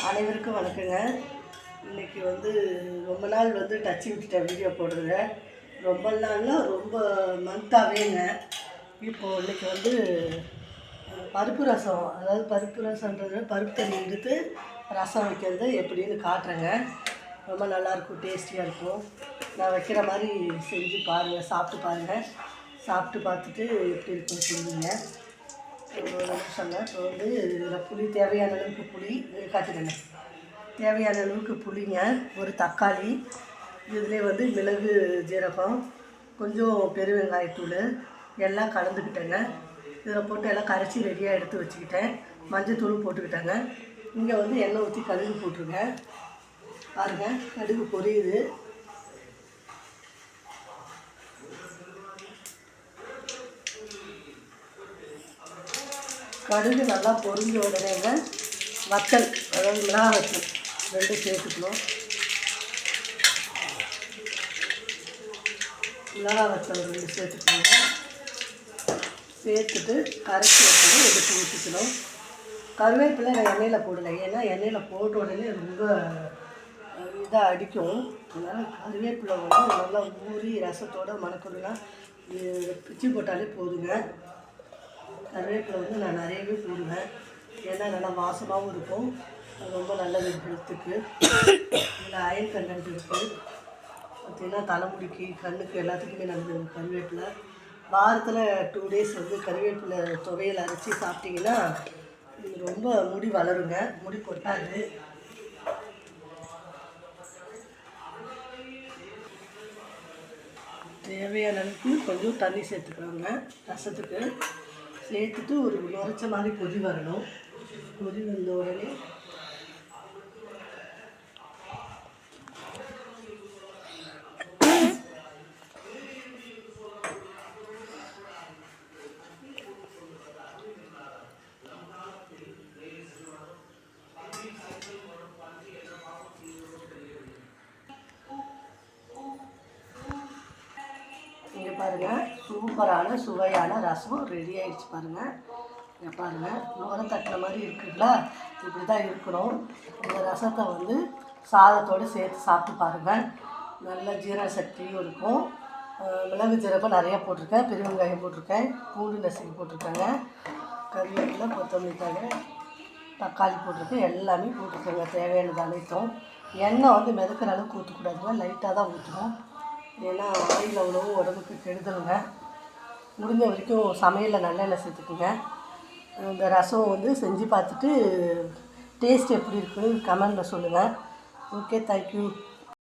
அனைவருக்கும் வணக்கங்க. இன்றைக்கி ரொம்ப நாள் டச்சு விட்டுட்டேன் வீடியோ போடுறத. ரொம்ப நாள்னால் ரொம்ப மந்த்தாகவேங்க. இப்போது இன்றைக்கி பருப்பு ரசம், அதாவது பருப்பு ரசம்ன்றது பருப்பு தண்ணி எடுத்து ரசம் வைக்கிறது எப்படின்னு காட்டுறேங்க. ரொம்ப நல்லாயிருக்கும், டேஸ்டியாக இருக்கும். நான் வைக்கிற மாதிரி செஞ்சு பாருங்கள், சாப்பிட்டு பாருங்கள். சாப்பிட்டு பார்த்துட்டு எப்படி இருக்குன்னு சொல்லுங்க. ஒரு நிமிஷங்க. இப்போ இதில் புளி தேவையான அளவுக்கு புளி காட்டுக்கங்க. தேவையான அளவுக்கு புளிங்க, ஒரு தக்காளி, இதிலே மிளகு ஜீரகம், கொஞ்சம் பெருவெங்காயத்தூள் எல்லாம் கலந்துக்கிட்டேங்க. இதில் போட்டு எல்லாம் கரைச்சி ரெடியாக எடுத்து வச்சுக்கிட்டேன். மஞ்சத்தூள் போட்டுக்கிட்டேங்க. இங்கே எண்ணெய் ஊற்றி கடுகு போட்டுருங்க. பாருங்கள், கடுகு பொரியுது. கடுகு நல்லா பொரிஞ்ச உடனேங்க வத்தல், அதாவது மிளகாய் வத்தல் ரெண்டும் சேர்த்துக்கணும். மிளகாய் வத்தல் ரெண்டு சேர்த்துக்கணுங்க. சேர்த்துட்டு கரைச்சி வத்தல் எடுத்து ஊற்றிக்கணும். கருவேப்பிலை நான் எண்ணெயில் போடலை, ஏன்னா எண்ணெயில் போட்ட உடனே ரொம்ப இதாக அடிக்கும். அதனால் கருவேப்பிலை நல்லா ஊறி ரசத்தோடு மணக்கணுன்னா பிச்சு போட்டாலே போதுங்க. கருவேப்பிலை நான் நிறையவே போடுவேன், ஏன்னா நல்லா வாசமாகவும் இருக்கும். ரொம்ப நல்லது ஹெல்த்துக்கு. இதில் அயன் கண்டென்ட் இருக்குது. பார்த்திங்கன்னா தலைமுடிக்கு, கண்ணுக்கு, எல்லாத்துக்குமே நல்லது கருவேப்பிலை. வாரத்தில் 2 days கருவேப்பிலை துவையல் அரைச்சி சாப்பிட்டிங்கன்னா ரொம்ப முடி வளருங்க, முடி கொட்டாது. தேவையான அளவுக்கு கொஞ்சம் தண்ணி சேர்த்துக்கிறோங்க ரசத்துக்கு. சேர்த்துட்டு ஒரு நுரைச்ச மாதிரி கொதி வரணும். கொதி வந்த உடனே இங்கே பாருங்கள், சூப்பரான சுவையான ரசம் ரெடி ஆகிடுச்சு பாருங்கள். இங்கே பாருங்கள், நுரை தட்டுற மாதிரி இருக்குங்களா? இப்படி தான் இருக்கணும். இந்த ரசத்தை சாதத்தோடு சேர்த்து சாப்பிட்டு பாருங்கள். நல்ல ஜீரண சக்தியும் இருக்கும். மிளகு ஜீரகம் நிறையா போட்டிருக்கேன், பெரிய வெங்காயம் போட்டிருக்கேன், பூண்டு நசுக்கி போட்டிருக்கேங்க, கருவேப்பிலை, கொத்தமல்லி தழை, தக்காளி போட்டிருக்கேன், எல்லாமே போட்டிருக்கேங்க. தேவையானது அனைத்தும். எண்ணெய் மிதக்கிற அளவுக்கு ஊற்றக்கூடாதுங்க, லைட்டாக தான் ஊற்றணும். ஏன்னா ஆயில் அவ்வளவும் உடம்புக்கு கெடுதலுங்க. முடிஞ்ச வரைக்கும் சமையலில் நல்லெண்ணெய் சேர்த்துக்குங்க. இந்த ரசம் செஞ்சு பார்த்துட்டு டேஸ்ட் எப்படி இருக்குன்னு கமெண்டில் சொல்லுங்கள். Okay, thank you.